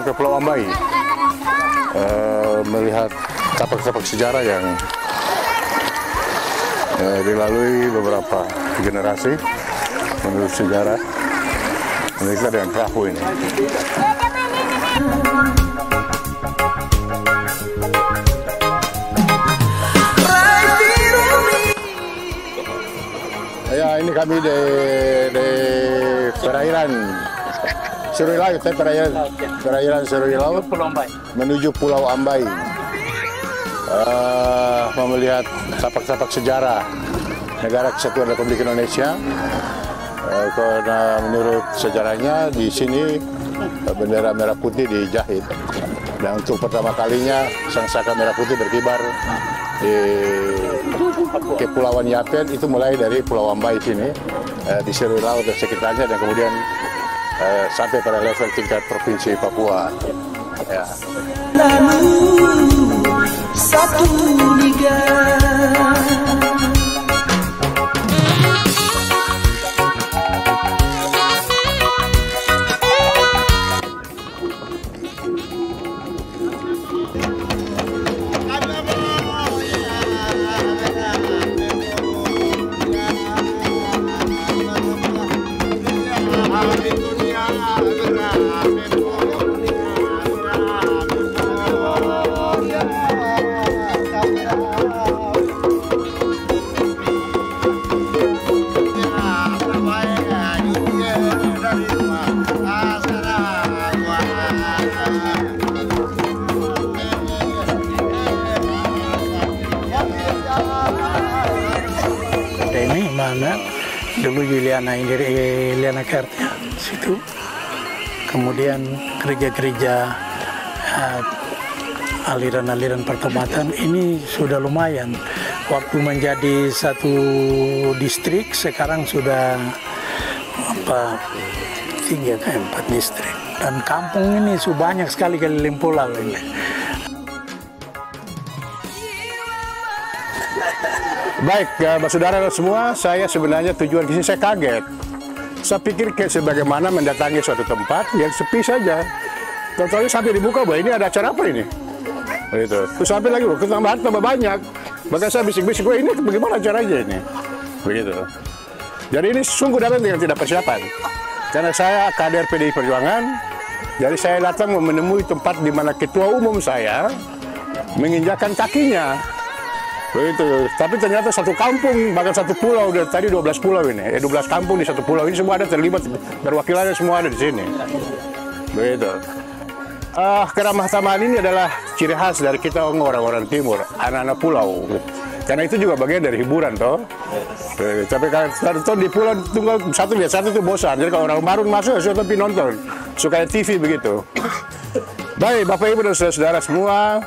ke Pulau Ambai, melihat tapak-tapak sejarah yang dilalui beberapa generasi menurut sejarah mereka dengan perahu ini. Ya, ini kami di perairan Serui Laut, perairan Serui Laut menuju Pulau Ambai, melihat tapak-tapak sejarah Negara Kesatuan Republik Indonesia. Karena menurut sejarahnya di sini bendera merah putih dijahit, dan untuk pertama kalinya sangsaka merah putih berkibar di Kepulauan Yapen itu mulai dari Pulau Ambai sini, di Serui Laut dan sekitarnya, dan kemudian sampai pada level tingkat provinsi Papua. Ya. Satu liga. Ini mana dulu Juliana Kartya situ, kemudian gereja-gereja, aliran-aliran pertomatan ini sudah lumayan. Waktu menjadi satu distrik, sekarang sudah 3 ke 4 distrik, dan kampung ini sudah banyak sekali keliling pulau ini. Baik, saudara semua, saya sebenarnya tujuan kesini saya kaget. Saya pikir sebagaimana mendatangi suatu tempat yang sepi saja. Tentunya sampai dibuka bahwa ini ada acara apa ini? Begitu. Terus sampai lagi, tambah banyak. Maka saya bisik-bisik, ini bagaimana acaranya ini? Begitu. Jadi ini sungguh datang dengan tidak persiapan. Karena saya kader PDI Perjuangan, jadi saya datang menemui tempat di mana ketua umum saya menginjakan kakinya. Begitu. Tapi ternyata satu kampung, bahkan satu pulau, tadi 12 pulau ini, 12 kampung di satu pulau ini semua ada terlibat, perwakilannya semua ada di sini. Begitu. Keramah tamahan ini adalah ciri khas dari kita orang-orang timur, anak-anak pulau. Karena itu juga bagian dari hiburan, toh. Tapi kalau di pulau tunggal satu lihat satu itu bosan. Jadi kalau orang baru masuk, sudah tapi nonton, suka TV begitu. Baik, Bapak Ibu dan saudara semua.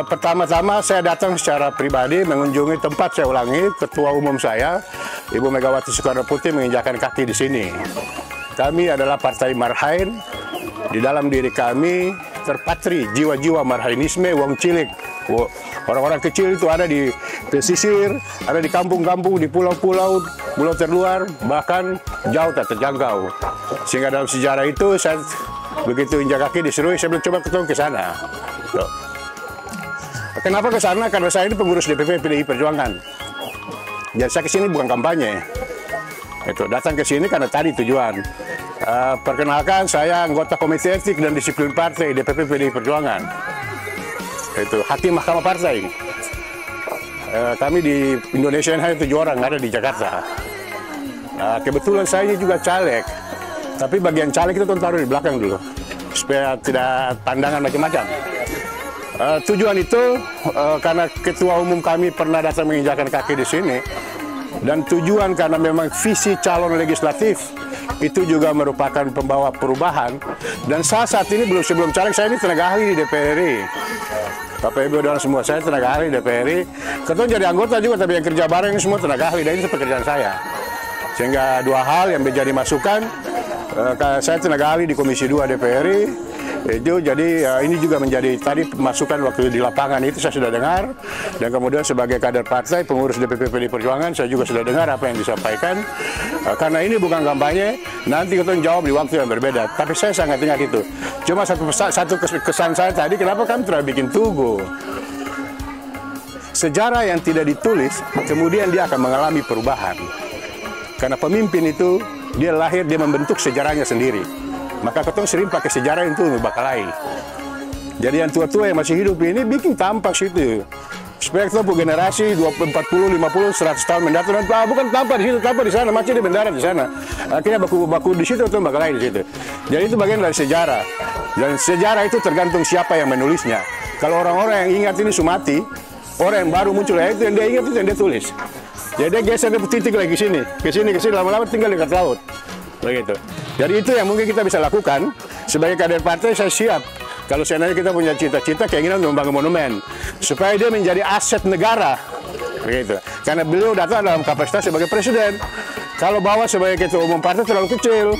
Pertama-tama saya datang secara pribadi mengunjungi tempat, saya ulangi, ketua umum saya, Ibu Megawati Soekarno Putri menginjakan kaki di sini. Kami adalah Partai Marhain. Di dalam diri kami terpatri jiwa-jiwa marhainisme, wong cilik. Orang-orang kecil itu ada di pesisir, ada di kampung-kampung, di pulau-pulau, pulau terluar, bahkan jauh tak terjangkau. Sehingga dalam sejarah itu saya begitu injak kaki di Serui, saya coba ketemu ke sana. Kenapa ke sana? Karena saya ini pengurus DPP PDI Perjuangan. Jadi saya ke sini bukan kampanye. Itu datang ke sini karena tadi tujuan. Perkenalkan, saya anggota Komite Etik dan Disiplin Partai DPP PDI Perjuangan. Itu hakim Mahkamah Partai. Kami di Indonesia hanya 7 orang, ada di Jakarta. Kebetulan saya juga caleg. Tapi bagian caleg itu taruh di belakang dulu, supaya tidak pandangan macam-macam. Tujuan itu karena ketua umum kami pernah datang menginjakan kaki di sini, dan tujuan karena memang visi calon legislatif itu juga merupakan pembawa perubahan. Dan saat ini sebelum caleg saya ini tenaga ahli di DPR RI. Bapak Ibu dan semua, saya tenaga ahli di DPR RI. Ketua jadi anggota juga, tapi yang kerja bareng ini semua tenaga ahli, dan ini pekerjaan saya. Sehingga dua hal yang menjadi masukan, saya tenaga ahli di Komisi 2 DPR RI, Itu jadi ini juga menjadi tadi masukan waktu di lapangan itu saya sudah dengar, dan kemudian sebagai kader partai pengurus DPP PDI Perjuangan saya juga sudah dengar apa yang disampaikan. Karena ini bukan kampanye, nanti kita jawab di waktu yang berbeda. Tapi saya sangat ingat itu. Cuma satu kesan saya tadi, kenapa kami telah bikin Tugu? Sejarah yang tidak ditulis, kemudian dia akan mengalami perubahan. Karena pemimpin itu, dia lahir, dia membentuk sejarahnya sendiri. Maka ketong sering pakai sejarah itu untuk bakalai. Jadi yang tua-tua yang masih hidup ini bikin tampak situ. Supaya kita generasi 40, 50, 100 tahun mendatang, bukan tampak di situ, tampak di sana, masih di bendera di sana. Akhirnya baku di situ atau bakalai di situ. Jadi itu bagian dari sejarah. Dan sejarah itu tergantung siapa yang menulisnya. Kalau orang-orang yang ingat ini Sumati, orang yang baru muncul itu yang dia ingat itu yang dia tulis. Jadi dia geser dia titik lagi ke sini, lama-lama tinggal dekat laut. Begitu. Jadi itu yang mungkin kita bisa lakukan. Sebagai kader partai saya siap. Kalau seandainya kita punya cita-cita keinginan untuk membangun monumen, supaya dia menjadi aset negara. Begitu. Karena beliau datang dalam kapasitas sebagai presiden. Kalau bawa sebagai ketua umum partai terlalu kecil.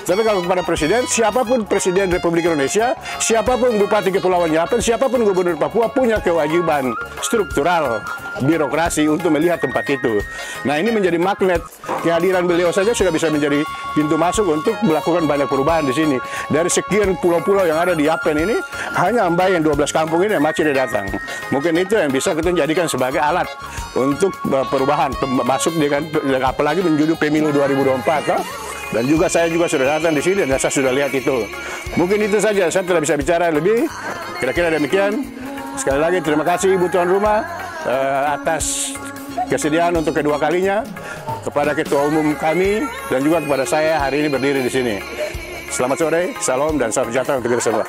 Tapi kalau kepada presiden, siapapun presiden Republik Indonesia, siapapun Bupati Kepulauan Yapen, siapapun gubernur Papua punya kewajiban struktural birokrasi untuk melihat tempat itu. Nah ini menjadi magnet. Kehadiran beliau saja sudah bisa menjadi pintu masuk untuk melakukan banyak perubahan di sini. Dari sekian pulau-pulau yang ada di Yapen ini, hanya Ambai yang 12 kampung ini yang masih datang. Mungkin itu yang bisa kita jadikan sebagai alat untuk perubahan, masuk dengan apalagi menuju pemilu 2024. Toh? Dan juga saya juga sudah datang di sini dan saya sudah lihat itu. Mungkin itu saja, saya tidak bisa bicara lebih. Kira-kira demikian. Sekali lagi terima kasih Ibu Tuan Rumah atas kesediaan untuk kedua kalinya, kepada Ketua Umum kami, dan juga kepada saya hari ini berdiri di sini. Selamat sore, salam dan salam sejahtera untuk kita semua.